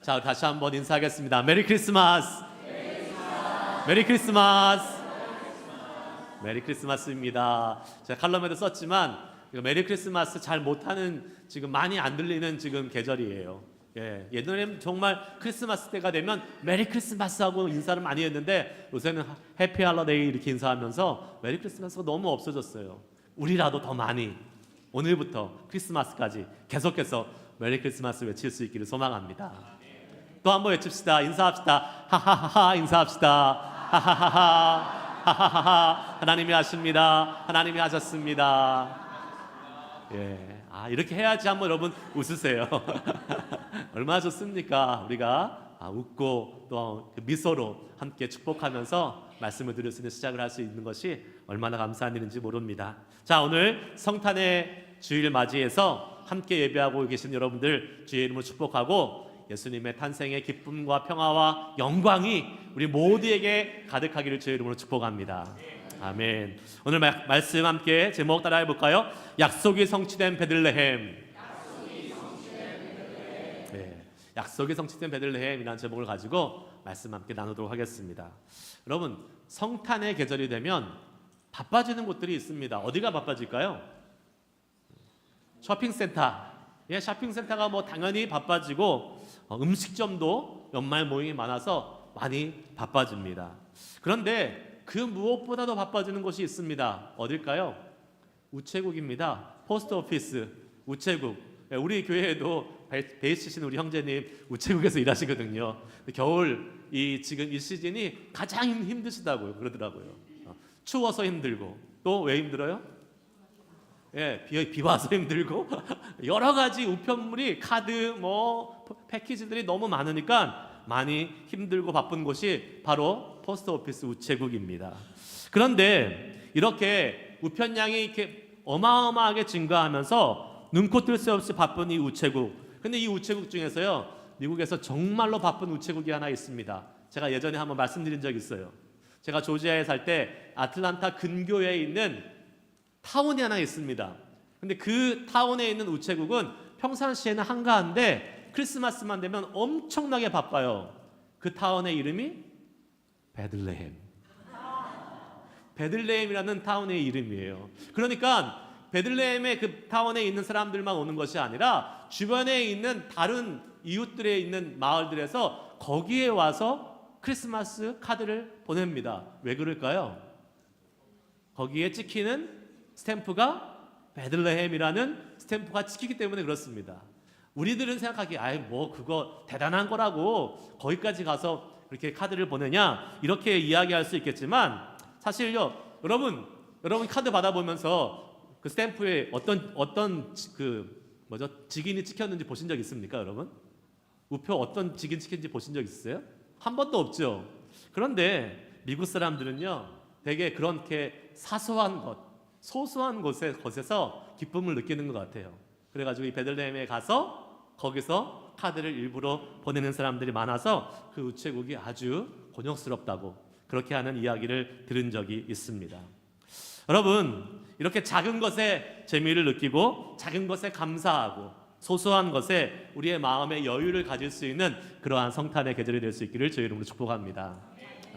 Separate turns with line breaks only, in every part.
자, 다시 한번 인사하겠습니다. 메리 크리스마스. 메리 크리스마스. 메리 크리스마스입니다. 제가 칼럼에도 썼지만 메리 크리스마스 잘 못하는, 지금 많이 안 들리는 지금 계절이에요. 예전에는 정말 크리스마스 때가 되면 메리 크리스마스 하고 인사를 많이 했는데 요새는 해피 할러데이 이렇게 인사하면서 메리 크리스마스가 너무 없어졌어요. 우리라도 더 많이 오늘부터 크리스마스까지 계속해서 메리 크리스마스 외칠 수 있기를 소망합니다. 또 한번 외칩시다. 인사합시다. 하하하하. 인사합시다. 하하하하. 하하하하. 하나님이 하십니다. 하나님이 하셨습니다. 이렇게 해야지 한번 여러분 웃으세요. 얼마나 좋습니까? 우리가 웃고 또 미소로 함께 축복하면서 말씀을 드릴 수 있는 시작을 할 수 있는 것이 얼마나 감사한 일인지 모릅니다. 자, 오늘 성탄의 주일 맞이해서 함께 예배하고 계신 여러분들 주의 이름으로 축복하고 예수님의 탄생의 기쁨과 평화와 영광이 우리 모두에게 가득하기를 주의 이름으로 축복합니다. 아멘. 오늘 말씀 함께 제목 따라 해볼까요? 약속이 성취된 베들레헴. 약속이 성취된 베들레헴이라는 제목을 가지고 말씀 함께 나누도록 하겠습니다. 여러분, 성탄의 계절이 되면 바빠지는 곳들이 있습니다. 어디가 바빠질까요? 쇼핑센터. 쇼핑센터가 뭐 당연히 바빠지고 음식점도 연말 모임이 많아서 많이 바빠집니다. 그런데 그 무엇보다도 바빠지는 곳이 있습니다. 어딜까요? 우체국입니다. 포스트 오피스, 우체국. 우리 교회에도 베이스신 우리 형제님 우체국에서 일하시거든요. 겨울 지금 이 시즌이 가장 힘드시다고요. 그러더라고요. 추워서 힘들고 또 왜 힘들어요? 비 와서 힘들고 여러 가지 우편물이 카드 패키지들이 너무 많으니까 많이 힘들고 바쁜 곳이 바로 포스트 오피스 우체국입니다. 그런데 이렇게 우편량이 이렇게 어마어마하게 증가하면서 눈코 뜰 새 없이 바쁜 이 우체국. 근데 이 우체국 중에서요, 미국에서 정말로 바쁜 우체국이 하나 있습니다. 제가 예전에 한번 말씀드린 적이 있어요. 제가 조지아에 살 때 아틀란타 근교에 있는 타운이 하나 있습니다. 근데 그 타운에 있는 우체국은 평상시에는 한가한데 크리스마스만 되면 엄청나게 바빠요. 그 타운의 이름이 베들레헴. 베들레헴이라는 타운의 이름이에요. 그러니까 베들레헴의 그 타운에 있는 사람들만 오는 것이 아니라 주변에 있는 다른 이웃들에 있는 마을들에서 거기에 와서 크리스마스 카드를 보냅니다. 왜 그럴까요? 거기에 찍히는 스탬프가 베들레헴이라는 스탬프가 찍히기 때문에 그렇습니다. 우리들은 생각하기에 그거 대단한 거라고 거기까지 가서 이렇게 카드를 보내냐 이렇게 이야기할 수 있겠지만 사실요, 여러분 카드 받아보면서 그 스탬프에 어떤 직인이 찍혔는지 보신 적 있습니까, 여러분? 우표 어떤 직인 찍힌지 보신 적 있으세요? 한 번도 없죠. 그런데 미국 사람들은요, 되게 그렇게 사소한 것, 소소한 곳에서 기쁨을 느끼는 것 같아요. 그래가지고 이 베들레헴에 가서 거기서 카드를 일부러 보내는 사람들이 많아서 그 우체국이 아주 곤욕스럽다고 그렇게 하는 이야기를 들은 적이 있습니다. 여러분, 이렇게 작은 것에 재미를 느끼고 작은 것에 감사하고 소소한 것에 우리의 마음의 여유를 가질 수 있는 그러한 성탄의 계절이 될 수 있기를 주의 이름으로 축복합니다.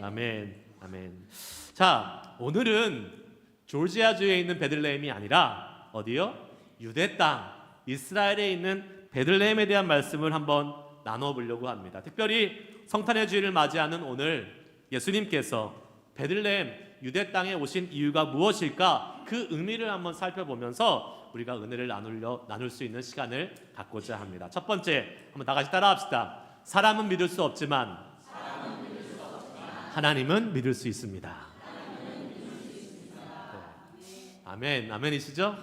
아멘. 아멘. 자, 오늘은 조지아주에 있는 베들레헴이 아니라 어디요? 유대 땅, 이스라엘에 있는 베들레헴에 대한 말씀을 한번 나눠보려고 합니다. 특별히 성탄의 주일을 맞이하는 오늘 예수님께서 베들레헴 유대 땅에 오신 이유가 무엇일까? 그 의미를 한번 살펴보면서 우리가 은혜를 나눌 수 있는 시간을 갖고자 합니다. 첫 번째, 한번 다 같이 따라합시다. 사람은 믿을 수 없지만 하나님은 믿을 수 있습니다. 아멘, 아멘이시죠?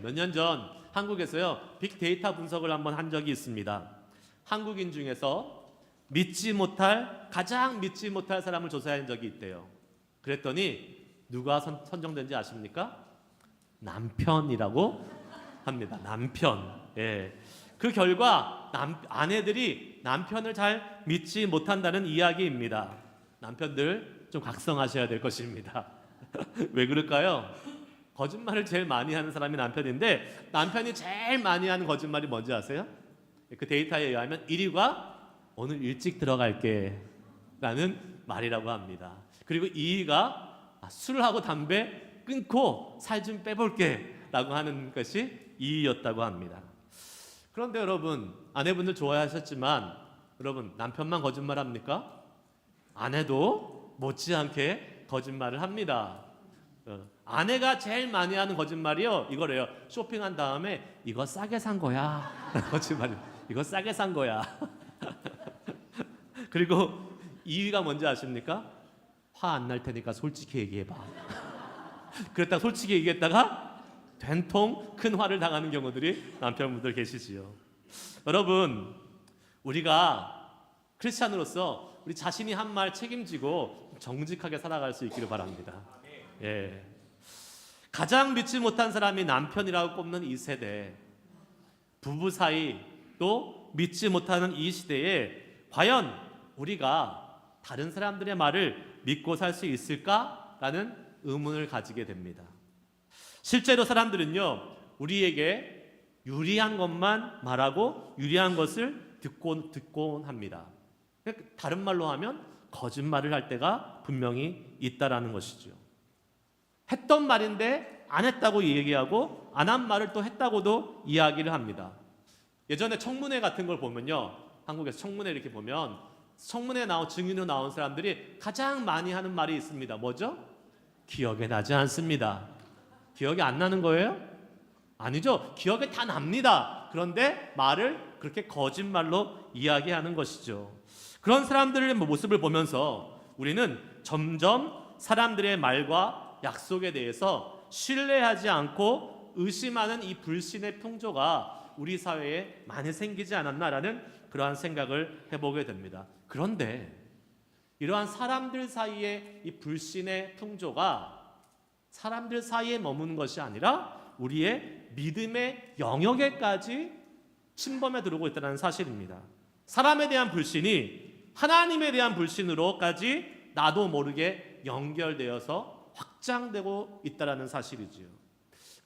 몇 년 전 한국에서요, 빅데이터 분석을 한번 한 적이 있습니다. 한국인 중에서 가장 믿지 못할 사람을 조사한 적이 있대요. 그랬더니 누가 선정된지 아십니까? 남편이라고 합니다. 남편. 그 결과 아내들이 남편을 잘 믿지 못한다는 이야기입니다. 남편들 좀 각성하셔야 될 것입니다. 왜 그럴까요? 거짓말을 제일 많이 하는 사람이 남편인데 남편이 제일 많이 하는 거짓말이 뭔지 아세요? 그 데이터에 의하면 1위가 오늘 일찍 들어갈게 라는 말이라고 합니다. 그리고 2위가 술하고 담배 끊고 살 좀 빼볼게 라고 하는 것이 2위였다고 합니다. 그런데 여러분, 아내분들 좋아하셨지만 여러분, 남편만 거짓말합니까? 아내도 못지않게 거짓말을 합니다. 아내가 제일 많이 하는 거짓말이요, 이거래요. 쇼핑한 다음에 이거 싸게 산 거야 거짓말. 이거 싸게 산 거야. 그리고 2위가 뭔지 아십니까? 화 안 날 테니까 솔직히 얘기해봐. 그랬다가 솔직히 얘기했다가 된통 큰 화를 당하는 경우들이 남편분들 계시지요. 여러분, 우리가 크리스찬으로서 우리 자신이 한 말 책임지고 정직하게 살아갈 수 있기를 바랍니다. 예. 가장 믿지 못한 사람이 남편이라고 꼽는 이 세대, 부부 사이 또 믿지 못하는 이 시대에 과연 우리가 다른 사람들의 말을 믿고 살 수 있을까라는 의문을 가지게 됩니다. 실제로 사람들은요, 우리에게 유리한 것만 말하고 유리한 것을 듣곤 합니다. 다른 말로 하면 거짓말을 할 때가 분명히 있다라는 것이죠. 했던 말인데 안 했다고 얘기하고 안 한 말을 또 했다고도 이야기를 합니다. 예전에 청문회 같은 걸 보면요, 한국에서 청문회 이렇게 보면 청문회에 증인으로 나온 사람들이 가장 많이 하는 말이 있습니다. 뭐죠? 기억에 나지 않습니다. 기억이 안 나는 거예요? 아니죠. 기억에 다 납니다. 그런데 말을 그렇게 거짓말로 이야기하는 것이죠. 그런 사람들의 모습을 보면서 우리는 점점 사람들의 말과 약속에 대해서 신뢰하지 않고 의심하는 이 불신의 풍조가 우리 사회에 많이 생기지 않았나라는 그러한 생각을 해보게 됩니다. 그런데 이러한 사람들 사이의 이 불신의 풍조가 사람들 사이에 머무는 것이 아니라 우리의 믿음의 영역에까지 침범해 들어오고 있다는 사실입니다. 사람에 대한 불신이 하나님에 대한 불신으로까지 나도 모르게 연결되어서 확장되고 있다는 사실이지요.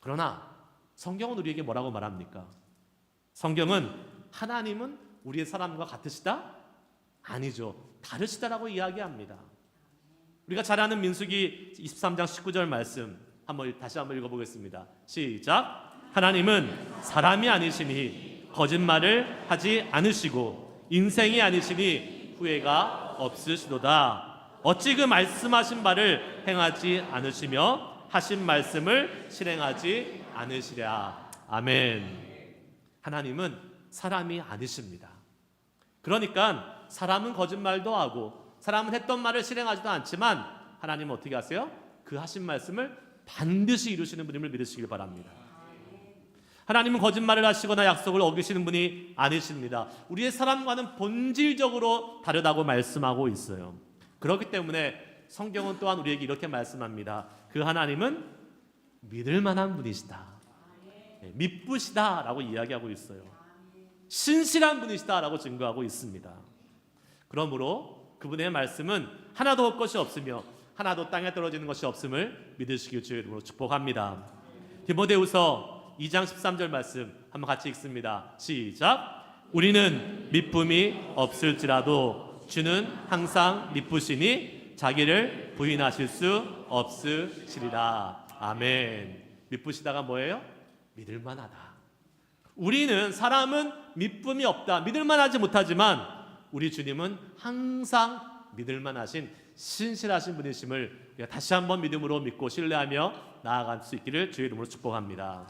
그러나 성경은 우리에게 뭐라고 말합니까? 성경은 하나님은 우리의 사람과 같으시다? 아니죠. 다르시다라고 이야기합니다. 우리가 잘 아는 민수기 23장 19절 말씀 다시 한번 읽어보겠습니다. 시작. 하나님은 사람이 아니시니 거짓말을 하지 않으시고 인생이 아니시니 후회가 없으시도다. 어찌 그 말씀하신 바를 행하지 않으시며 하신 말씀을 실행하지 않으시랴. 아멘. 하나님은 사람이 아니십니다. 그러니까 사람은 거짓말도 하고 사람은 했던 말을 실행하지도 않지만 하나님은 어떻게 하세요? 그 하신 말씀을 반드시 이루시는 분임을 믿으시길 바랍니다. 하나님은 거짓말을 하시거나 약속을 어기시는 분이 아니십니다. 우리의 사람과는 본질적으로 다르다고 말씀하고 있어요. 그렇기 때문에 성경은 또한 우리에게 이렇게 말씀합니다. 그 하나님은 믿을 만한 분이시다. 믿부시다라고 이야기하고 있어요. 신실한 분이시다라고 증거하고 있습니다. 그러므로 그분의 말씀은 하나도 헛것이 없으며 하나도 땅에 떨어지는 것이 없음을 믿으시길 주의 이름으로 축복합니다. 디모데후서 2장 13절 말씀 한번 같이 읽습니다. 시작. 우리는 미품이 없을지라도 주는 항상 미쁘시니 자기를 부인하실 수 없으시리라. 아멘. 미쁘시다가 뭐예요? 믿을만하다. 우리는 사람은 미쁨이 없다, 믿을만하지 못하지만 우리 주님은 항상 믿을만하신 신실하신 분이심을 다시 한번 믿음으로 믿고 신뢰하며 나아갈 수 있기를 주의 이름으로 축복합니다.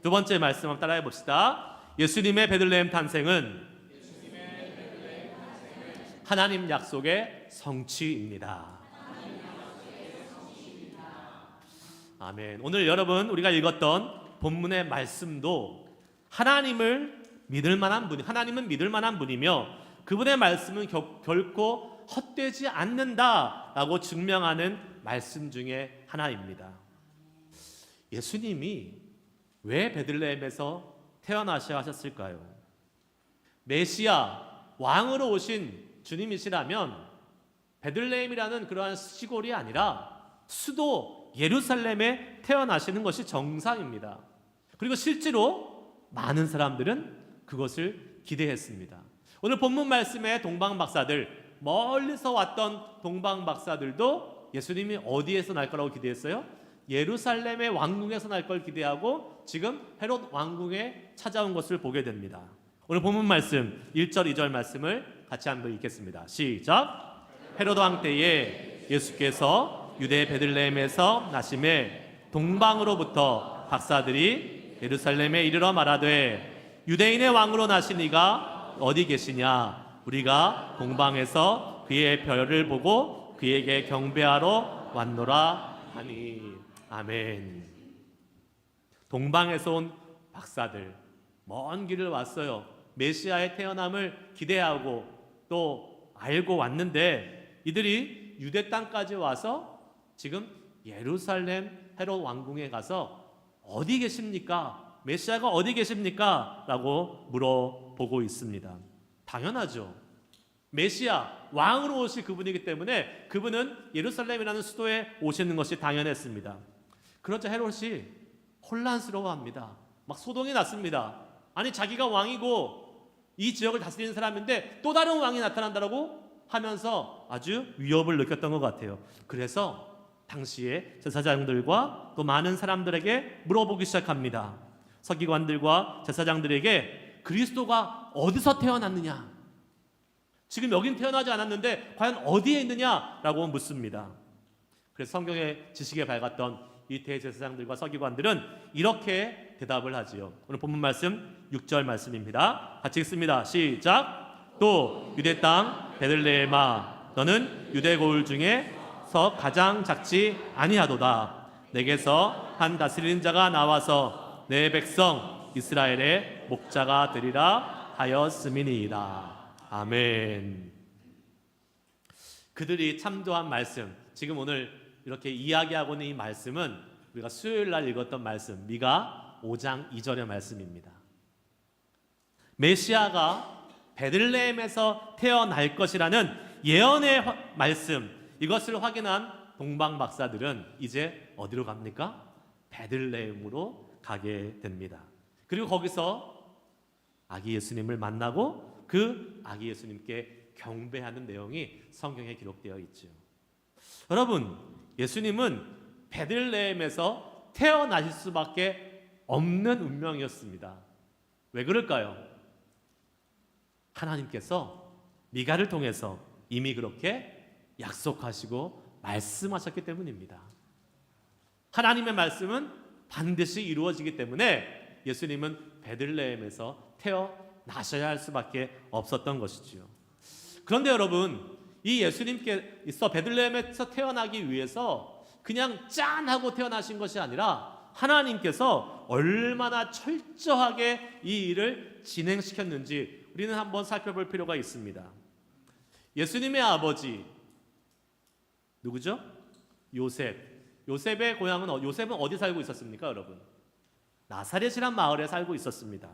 두 번째 말씀 한번 따라해 봅시다. 예수님의 베들레헴 탄생은 하나님 약속의 성취입니다. 아멘. 오늘 여러분 우리가 읽었던 본문의 말씀도 하나님을 믿을 만한 분, 하나님은 믿을 만한 분이며 그분의 말씀은 결코 헛되지 않는다라고 증명하는 말씀 중에 하나입니다. 예수님이 왜 베들레헴에서 태어나셔야 하셨을까요? 메시아, 왕으로 오신 주님이시라면 베들레헴이라는 그러한 시골이 아니라 수도 예루살렘에 태어나시는 것이 정상입니다. 그리고 실제로 많은 사람들은 그것을 기대했습니다. 오늘 본문 말씀의 동방박사들, 멀리서 왔던 동방박사들도 예수님이 어디에서 날 거라고 기대했어요? 예루살렘의 왕궁에서 날 걸 기대하고 지금 헤롯 왕궁에 찾아온 것을 보게 됩니다. 오늘 본문 말씀 1절 2절 말씀을 같이 한번 읽겠습니다. 시작. 헤롯 왕 때에 예수께서 유대 베들레헴에서 나심에 동방으로부터 박사들이 예루살렘에 이르러 말하되 유대인의 왕으로 나신 이가 어디 계시냐? 우리가 동방에서 그의 별을 보고 그에게 경배하러 왔노라 하니. 아멘. 동방에서 온 박사들, 먼 길을 왔어요. 메시아의 태어남을 기대하고 또 알고 왔는데 이들이 유대 땅까지 와서 지금 예루살렘 헤롯 왕궁에 가서 어디 계십니까? 메시아가 어디 계십니까? 라고 물어보고 있습니다. 당연하죠. 메시아, 왕으로 오실 그분이기 때문에 그분은 예루살렘이라는 수도에 오시는 것이 당연했습니다. 그러자 헤롯이 혼란스러워합니다. 막 소동이 났습니다. 아니 자기가 왕이고 이 지역을 다스리는 사람인데 또 다른 왕이 나타난다고 하면서 아주 위협을 느꼈던 것 같아요. 그래서 당시에 제사장들과 또 많은 사람들에게 물어보기 시작합니다. 서기관들과 제사장들에게 그리스도가 어디서 태어났느냐? 지금 여긴 태어나지 않았는데 과연 어디에 있느냐라고 묻습니다. 그래서 성경의 지식에 밝았던 이 대제사장들과 서기관들은 이렇게 대답을 하지요. 오늘 본문 말씀 6절 말씀입니다. 같이 읽습니다. 시작. 또 유대 땅 베들레헴아 너는 유대 고을 중에서 가장 작지 아니하도다. 내게서 한 다스리는 자가 나와서 내 백성 이스라엘의 목자가 되리라 하였음이니이다. 아멘. 그들이 참조한 말씀, 지금 오늘 이렇게 이야기하고 있는 이 말씀은 우리가 수요일 날 읽었던 말씀, 미가 5장 2절의 말씀입니다. 메시아가 베들레헴에서 태어날 것이라는 예언의 말씀, 이것을 확인한 동방 박사들은 이제 어디로 갑니까? 베들레헴으로 가게 됩니다. 그리고 거기서 아기 예수님을 만나고 그 아기 예수님께 경배하는 내용이 성경에 기록되어 있죠. 여러분, 예수님은 베들레헴에서 태어나실 수밖에 없는 운명이었습니다. 왜 그럴까요? 하나님께서 미가를 통해서 이미 그렇게 약속하시고 말씀하셨기 때문입니다. 하나님의 말씀은 반드시 이루어지기 때문에 예수님은 베들레헴에서 태어나셔야 할 수밖에 없었던 것이지요. 그런데 여러분, 이 예수님께서 베들레헴에서 태어나기 위해서 그냥 짠 하고 태어나신 것이 아니라 하나님께서 얼마나 철저하게 이 일을 진행시켰는지 우리는 한번 살펴볼 필요가 있습니다. 예수님의 아버지 누구죠? 요셉. 요셉의 고향은 요셉은 어디 살고 있었습니까, 여러분? 나사렛이란 마을에 살고 있었습니다.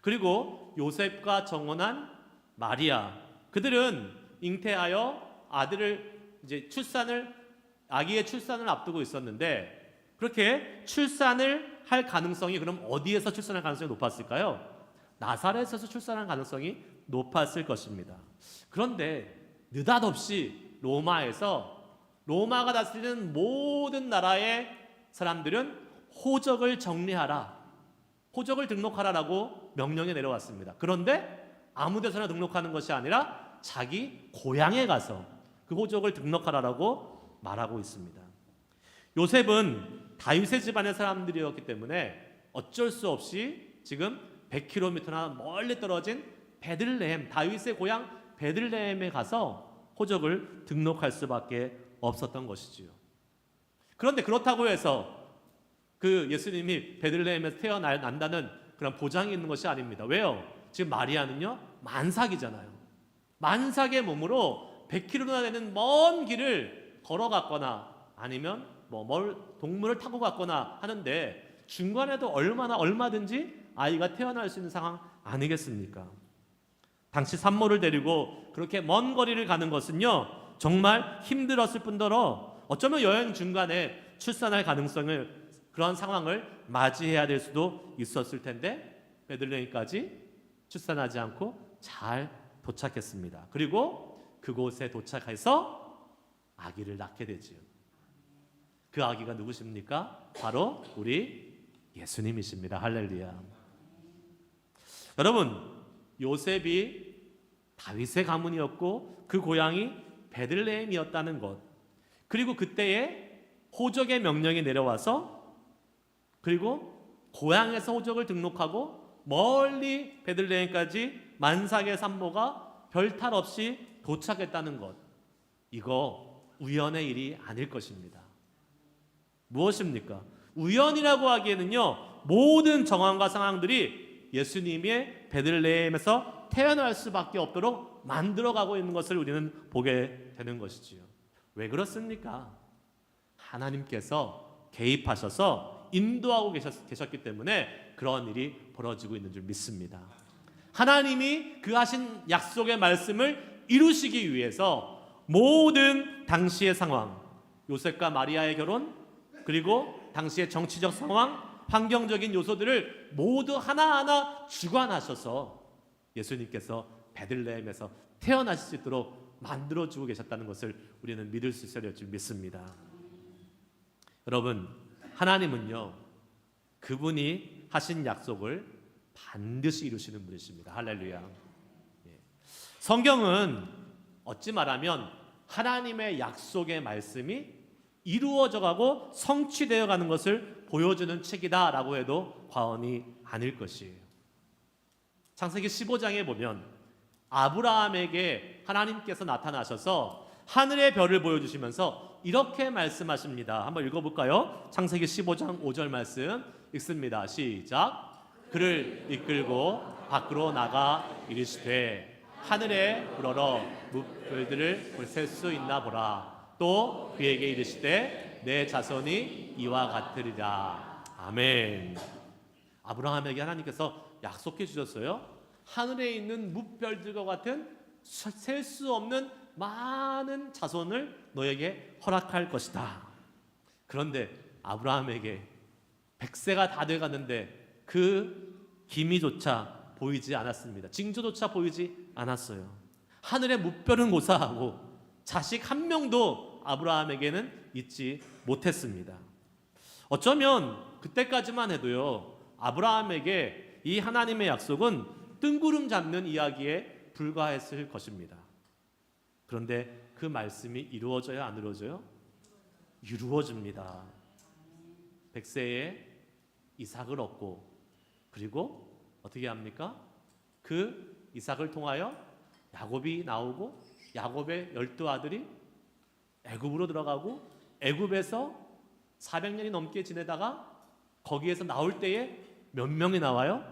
그리고 요셉과 정혼한 마리아, 그들은 잉태하여 아기의 출산을 앞두고 있었는데 그렇게 출산을 할 가능성이 그럼 어디에서 출산할 가능성이 높았을까요? 나사렛에서 출산할 가능성이 높았을 것입니다. 그런데 느닷없이 로마가 다스리는 모든 나라의 사람들은 호적을 정리하라, 호적을 등록하라라고 명령이 내려왔습니다. 그런데 아무 데서나 등록하는 것이 아니라 자기 고향에 가서 그 호적을 등록하라라고 말하고 있습니다. 요셉은 다윗의 집안의 사람들이었기 때문에 어쩔 수 없이 지금 100km나 멀리 떨어진 베들레헴, 다윗의 고향 베들레헴에 가서 호적을 등록할 수밖에 없었던 것이지요. 그런데 그렇다고 해서 그 예수님이 베들레헴에서 태어난다는 그런 보장이 있는 것이 아닙니다. 왜요? 지금 마리아는요 만삭이잖아요. 만삭의 몸으로 100km나 되는 먼 길을 걸어갔거나 아니면 동물을 타고 갔거나 하는데 중간에도 얼마든지 아이가 태어날 수 있는 상황 아니겠습니까? 당시 산모를 데리고 그렇게 먼 거리를 가는 것은요 정말 힘들었을 뿐더러 어쩌면 여행 중간에 출산할 가능성을 그런 상황을 맞이해야 될 수도 있었을 텐데 베들레헴까지 출산하지 않고 잘 도착했습니다. 그리고 그곳에 도착해서 아기를 낳게 되지요. 그 아기가 누구십니까? 바로 우리 예수님이십니다. 할렐루야. 여러분, 요셉이 다윗의 가문이었고 그 고향이 베들레헴이었다는 것, 그리고 그때에 호적의 명령이 내려와서 그리고 고향에서 호적을 등록하고 멀리 베들레헴까지 만삭의 산모가 별탈 없이 도착했다는 것, 이거 우연의 일이 아닐 것입니다. 무엇입니까? 우연이라고 하기에는요, 모든 정황과 상황들이 예수님의 베들레헴에서 태어날 수밖에 없도록 만들어가고 있는 것을 우리는 보게 되는 것이지요. 왜 그렇습니까? 하나님께서 개입하셔서 인도하고 계셨기 때문에 그런 일이 벌어지고 있는 줄 믿습니다. 하나님이 그 하신 약속의 말씀을 이루시기 위해서 모든 당시의 상황, 요셉과 마리아의 결혼, 그리고 당시의 정치적 상황, 환경적인 요소들을 모두 하나하나 주관하셔서 예수님께서 베들레헴에서 태어나실 수 있도록 만들어주고 계셨다는 것을 우리는 믿을 수 있어야 될 줄 믿습니다. 여러분, 하나님은요, 그분이 하신 약속을 반드시 이루시는 분이십니다. 할렐루야. 성경은 어찌 말하면 하나님의 약속의 말씀이 이루어져 가고 성취되어 가는 것을 보여주는 책이다라고 해도 과언이 아닐 것이에요. 창세기 15장에 보면 아브라함에게 하나님께서 나타나셔서 하늘의 별을 보여주시면서 이렇게 말씀하십니다. 한번 읽어볼까요? 창세기 15장 5절 말씀 읽습니다. 시작. 그를 이끌고 밖으로 나가 이르시되 하늘에 우러러 별들을 셀 수 있나 보라. 또 그에게 이르시되 내 자손이 이와 같으리라. 아멘. 아브라함에게 하나님께서 약속해 주셨어요. 하늘에 있는 뭇별들과 같은 셀 수 없는 많은 자손을 너에게 허락할 것이다. 그런데 아브라함에게 100세가 다 돼가는데 그 기미조차 보이지 않았습니다. 징조조차 보이지 않았어요. 하늘의 뭇별은 고사하고 자식 한 명도 아브라함에게는 있지 못했습니다. 어쩌면 그때까지만 해도요, 아브라함에게 이 하나님의 약속은 뜬구름 잡는 이야기에 불과했을 것입니다. 그런데 그 말씀이 이루어져야 안 이루어져요? 이루어집니다. 100세에 이삭을 얻고 그리고 어떻게 합니까? 그 이삭을 통하여 야곱이 나오고 야곱의 12아들이 애굽으로 들어가고 애굽에서 400년이 넘게 지내다가 거기에서 나올 때에 몇 명이 나와요?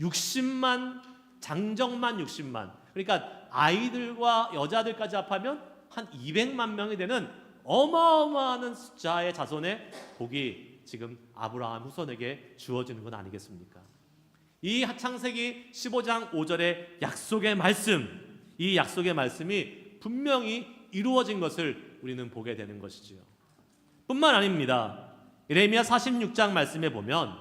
60만, 장정만 60만. 그러니까 아이들과 여자들까지 합하면 한 200만 명이 되는 어마어마한 숫자의 자손의 복이 지금 아브라함 후손에게 주어지는 건 아니겠습니까? 이 창세기 15장 5절의 약속의 말씀, 이 약속의 말씀이 분명히 이루어진 것을 우리는 보게 되는 것이지요. 뿐만 아닙니다. 예레미야 46장 말씀에 보면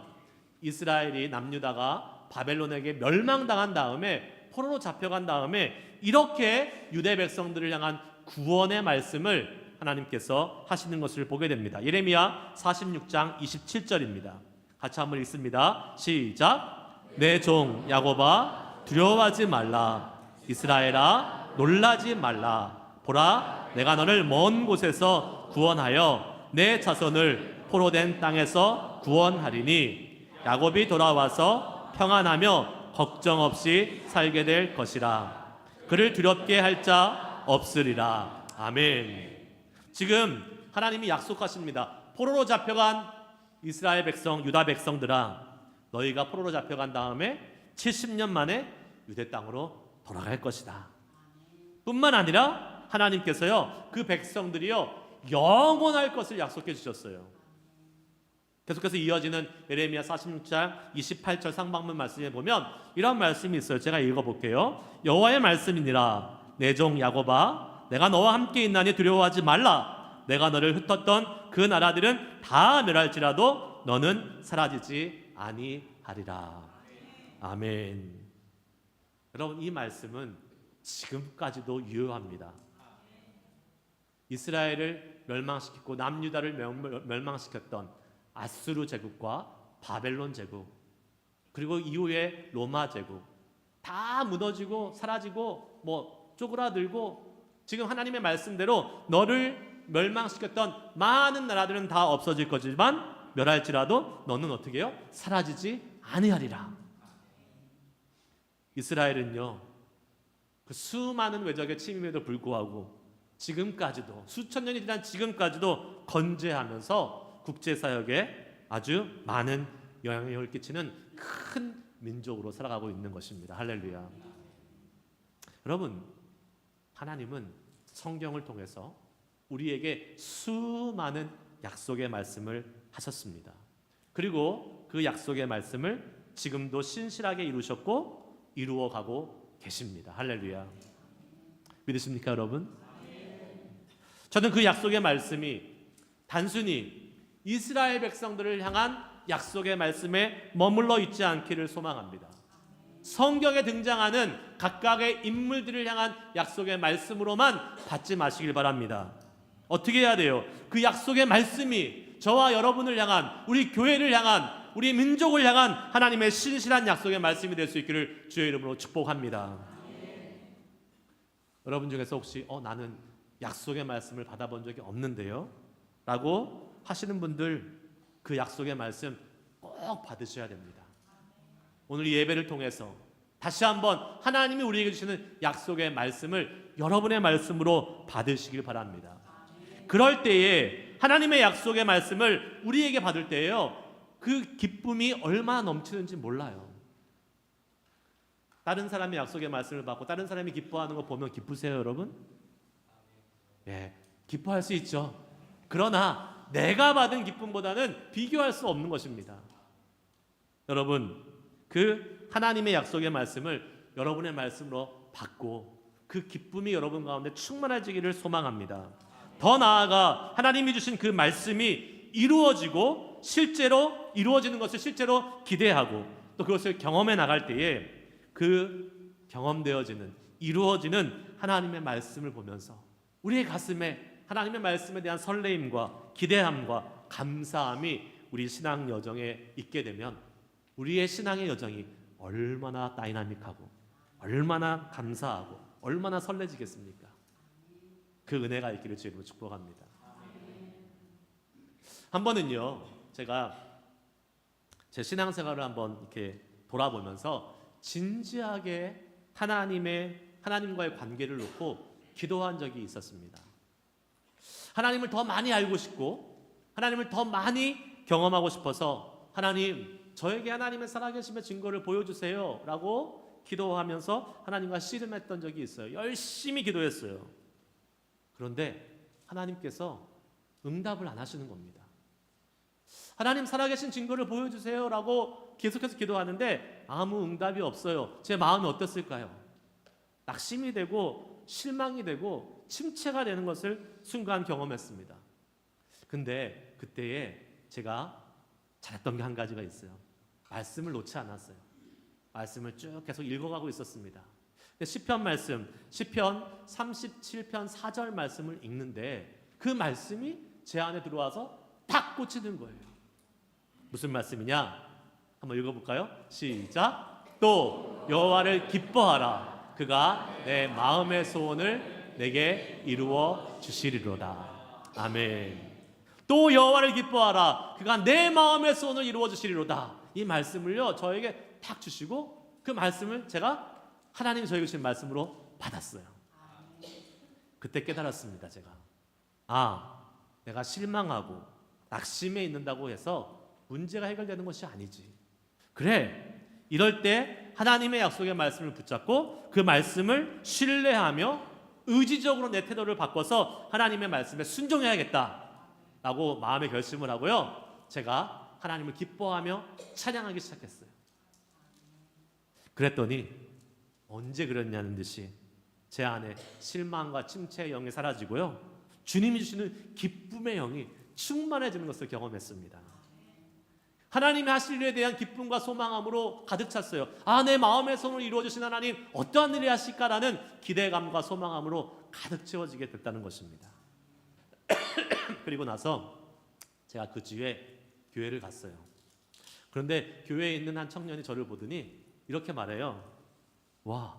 이스라엘이 남유다가 바벨론에게 멸망당한 다음에 포로로 잡혀간 다음에 이렇게 유대 백성들을 향한 구원의 말씀을 하나님께서 하시는 것을 보게 됩니다. 예레미야 46장 27절입니다. 같이 한번 읽습니다. 시작. 내 종 야곱아 두려워하지 말라. 이스라엘아 놀라지 말라. 보라 내가 너를 먼 곳에서 구원하여 내 자손을 포로된 땅에서 구원하리니 야곱이 돌아와서 평안하며 걱정 없이 살게 될 것이라. 그를 두렵게 할 자 없으리라. 아멘. 지금 하나님이 약속하십니다. 포로로 잡혀간 이스라엘 백성, 유다 백성들아, 너희가 포로로 잡혀간 다음에 70년 만에 유대 땅으로 돌아갈 것이다. 뿐만 아니라 하나님께서요, 그 백성들이요 영원할 것을 약속해 주셨어요. 계속해서 이어지는 예레미야 46장 28절 상반문 말씀에 보면 이런 말씀이 있어요. 제가 읽어볼게요. 여호와의 말씀이니라. 내 종 야곱아 내가 너와 함께 있나니 두려워하지 말라. 내가 너를 흩었던 그 나라들은 다 멸할지라도 너는 사라지지 아니하리라. 아멘. 여러분, 이 말씀은 지금까지도 유효합니다. 이스라엘을 멸망시켰고 남유다를 멸망시켰던 아수르 제국과 바벨론 제국, 그리고 이후에 로마 제국 다 무너지고 사라지고 쪼그라들고, 지금 하나님의 말씀대로 너를 멸망시켰던 많은 나라들은 다 없어질 거지만 멸할지라도 너는 어떻게 해요? 사라지지 아니하리라. 이스라엘은요, 그 수많은 외적의 침입에도 불구하고 지금까지도, 수천 년이 지난 지금까지도 건재하면서 국제사역에 아주 많은 영향력을 끼치는 큰 민족으로 살아가고 있는 것입니다. 할렐루야. 여러분, 하나님은 성경을 통해서 우리에게 수많은 약속의 말씀을 하셨습니다. 그리고 그 약속의 말씀을 지금도 신실하게 이루셨고 이루어가고 계십니다. 할렐루야. 믿으십니까, 여러분? 저는 그 약속의 말씀이 단순히 이스라엘 백성들을 향한 약속의 말씀에 머물러 있지 않기를 소망합니다. 성경에 등장하는 각각의 인물들을 향한 약속의 말씀으로만 받지 마시길 바랍니다. 어떻게 해야 돼요? 그 약속의 말씀이 저와 여러분을 향한, 우리 교회를 향한, 우리 민족을 향한 하나님의 신실한 약속의 말씀이 될 수 있기를 주의 이름으로 축복합니다. 여러분 중에서 혹시 나는 약속의 말씀을 받아본 적이 없는데요? 라고 하시는 분들, 그 약속의 말씀 꼭 받으셔야 됩니다. 오늘 이 예배를 통해서 다시 한번 하나님이 우리에게 주시는 약속의 말씀을 여러분의 말씀으로 받으시길 바랍니다. 그럴 때에 하나님의 약속의 말씀을 우리에게 받을 때에요, 그 기쁨이 얼마나 넘치는지 몰라요. 다른 사람의 약속의 말씀을 받고 다른 사람이 기뻐하는 거 보면 기쁘세요, 여러분? 예, 기뻐할 수 있죠. 그러나 내가 받은 기쁨보다는 비교할 수 없는 것입니다. 여러분, 그 하나님의 약속의 말씀을 여러분의 말씀으로 받고 그 기쁨이 여러분 가운데 충만해지기를 소망합니다. 더 나아가 하나님이 주신 그 말씀이 이루어지고 실제로 이루어지는 것을 실제로 기대하고 또 그것을 경험해 나갈 때에 그 경험되어지는, 이루어지는 하나님의 말씀을 보면서 우리의 가슴에 하나님의 말씀에 대한 설레임과 기대함과 감사함이 우리 신앙 여정에 있게 되면 우리의 신앙의 여정이 얼마나 다이나믹하고 얼마나 감사하고 얼마나 설레지겠습니까? 그 은혜가 있기를 주님으로 축복합니다. 한 번은요, 제가 제 신앙생활을 한번 이렇게 돌아보면서 진지하게 하나님과의 관계를 놓고 기도한 적이 있었습니다. 하나님을 더 많이 알고 싶고 하나님을 더 많이 경험하고 싶어서, 하나님, 저에게 하나님의 살아계심의 증거를 보여주세요 라고 기도하면서 하나님과 씨름했던 적이 있어요. 열심히 기도했어요. 그런데 하나님께서 응답을 안 하시는 겁니다. 하나님 살아계신 증거를 보여주세요 라고 계속해서 기도하는데 아무 응답이 없어요. 제 마음이 어땠을까요? 낙심이 되고 실망이 되고 침체가 되는 것을 순간 경험했습니다. 근데 그때에 제가 잘했던 게 한 가지가 있어요. 말씀을 놓지 않았어요. 말씀을 쭉 계속 읽어가고 있었습니다. 시편 말씀, 시편 37편 4절 말씀을 읽는데 그 말씀이 제 안에 들어와서 탁 꽂히는 거예요. 무슨 말씀이냐? 한번 읽어볼까요? 시작. 또 여호와를 기뻐하라. 그가 내 마음의 소원을 내게 이루어 주시리로다. 아멘. 또 여호와를 기뻐하라. 그가 내 마음의 소원을 이루어 주시리로다. 이 말씀을요, 저에게 탁 주시고 그 말씀을 제가 하나님이 저에게 주신 말씀으로 받았어요. 그때 깨달았습니다. 제가 내가 실망하고 낙심해 있는다고 해서 문제가 해결되는 것이 아니지. 그래, 이럴 때 하나님의 약속의 말씀을 붙잡고 그 말씀을 신뢰하며 의지적으로 내 태도를 바꿔서 하나님의 말씀에 순종해야겠다라고 마음의 결심을 하고요, 제가 하나님을 기뻐하며 찬양하기 시작했어요. 그랬더니 언제 그랬냐는 듯이 제 안에 실망과 침체의 영이 사라지고요, 주님이 주시는 기쁨의 영이 충만해지는 것을 경험했습니다. 하나님이 하실 일에 대한 기쁨과 소망함으로 가득 찼어요. 아, 내 마음의 소원을 이루어주신 하나님 어떠한 일을 하실까라는 기대감과 소망함으로 가득 채워지게 됐다는 것입니다. 그리고 나서 제가 그 주에 교회를 갔어요. 그런데 교회에 있는 한 청년이 저를 보더니 이렇게 말해요. 와,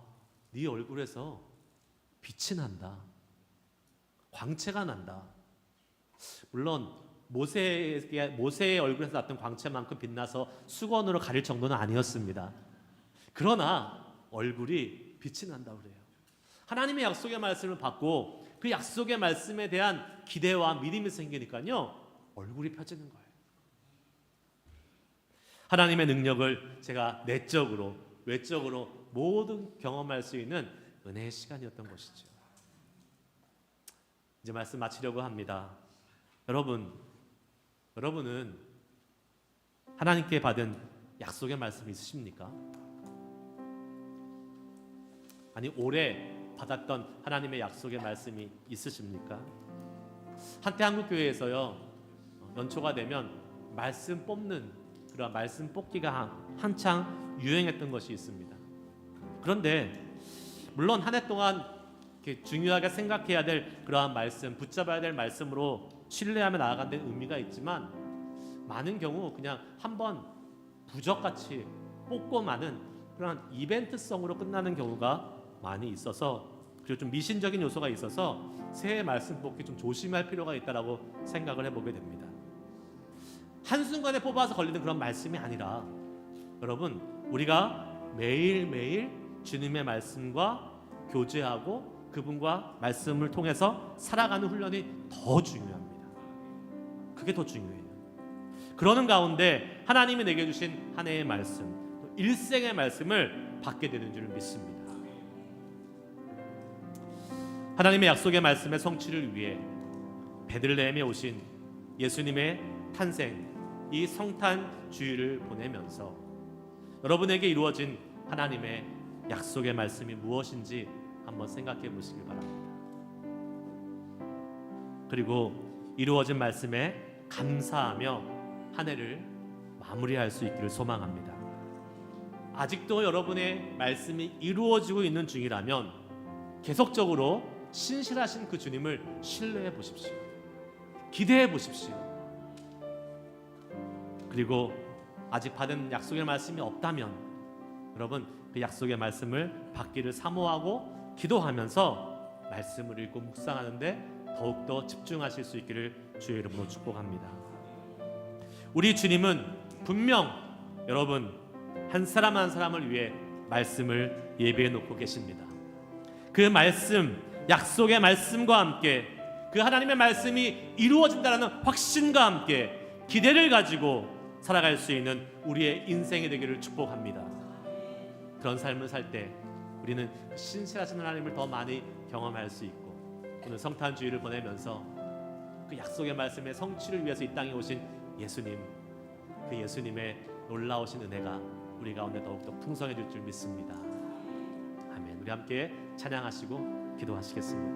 네 얼굴에서 빛이 난다. 광채가 난다. 물론 모세의 얼굴에서 났던 광채만큼 빛나서 수건으로 가릴 정도는 아니었습니다. 그러나 얼굴이 빛이 난다고 그래요. 하나님의 약속의 말씀을 받고 그 약속의 말씀에 대한 기대와 믿음이 생기니까요, 얼굴이 펴지는 거예요. 하나님의 능력을 제가 내적으로 외적으로 모두 경험할 수 있는 은혜의 시간이었던 것이죠. 이제 말씀 마치려고 합니다. 여러분은 하나님께 받은 약속의 말씀이 있으십니까? 아니, 올해 받았던 하나님의 약속의 말씀이 있으십니까? 한때 한국교회에서요, 연초가 되면 말씀 뽑는 그런 말씀 뽑기가 한창 유행했던 것이 있습니다. 그런데 물론 한 해 동안 중요하게 생각해야 될 그러한 말씀, 붙잡아야 될 말씀으로 신뢰하며 나아가는 데 의미가 있지만 많은 경우 그냥 한번 부적같이 뽑고 마는 그런 이벤트성으로 끝나는 경우가 많이 있어서, 그리고 좀 미신적인 요소가 있어서 새해 말씀 뽑기 좀 조심할 필요가 있다라고 생각을 해보게 됩니다. 한순간에 뽑아서 걸리는 그런 말씀이 아니라 여러분, 우리가 매일매일 주님의 말씀과 교제하고 그분과 말씀을 통해서 살아가는 훈련이 더 중요합니다. 그게 더 중요해요. 그러는 가운데 하나님이 내게 주신 한 해의 말씀, 일생의 말씀을 받게 되는 줄 믿습니다. 하나님의 약속의 말씀의 성취를 위해 베들레헴에 오신 예수님의 탄생, 이 성탄 주일을 보내면서 여러분에게 이루어진 하나님의 약속의 말씀이 무엇인지 한번 생각해 보시길 바랍니다. 그리고 이루어진 말씀에 감사하며 한 해를 마무리할 수 있기를 소망합니다. 아직도 여러분의 말씀이 이루어지고 있는 중이라면 계속적으로 신실하신 그 주님을 신뢰해 보십시오. 기대해 보십시오. 그리고 아직 받은 약속의 말씀이 없다면 여러분, 그 약속의 말씀을 받기를 사모하고 기도하면서 말씀을 읽고 묵상하는데 더욱더 집중하실 수 있기를 주의 이름으로 축복합니다. 우리 주님은 분명 여러분 한 사람 한 사람을 위해 말씀을 예비해 놓고 계십니다. 그 말씀, 약속의 말씀과 함께 그 하나님의 말씀이 이루어진다는 확신과 함께 기대를 가지고 살아갈 수 있는 우리의 인생이 되기를 축복합니다. 그런 삶을 살 때 우리는 신실하신 하나님을 더 많이 경험할 수 있고, 오늘 성탄주의를 보내면서 그 약속의 말씀의 성취를 위해서 이 땅에 오신 예수님, 그 예수님의 놀라우신 은혜가 우리 가운데 더욱더 풍성해질 줄 믿습니다. 아멘. 우리 함께 찬양하시고 기도하시겠습니다.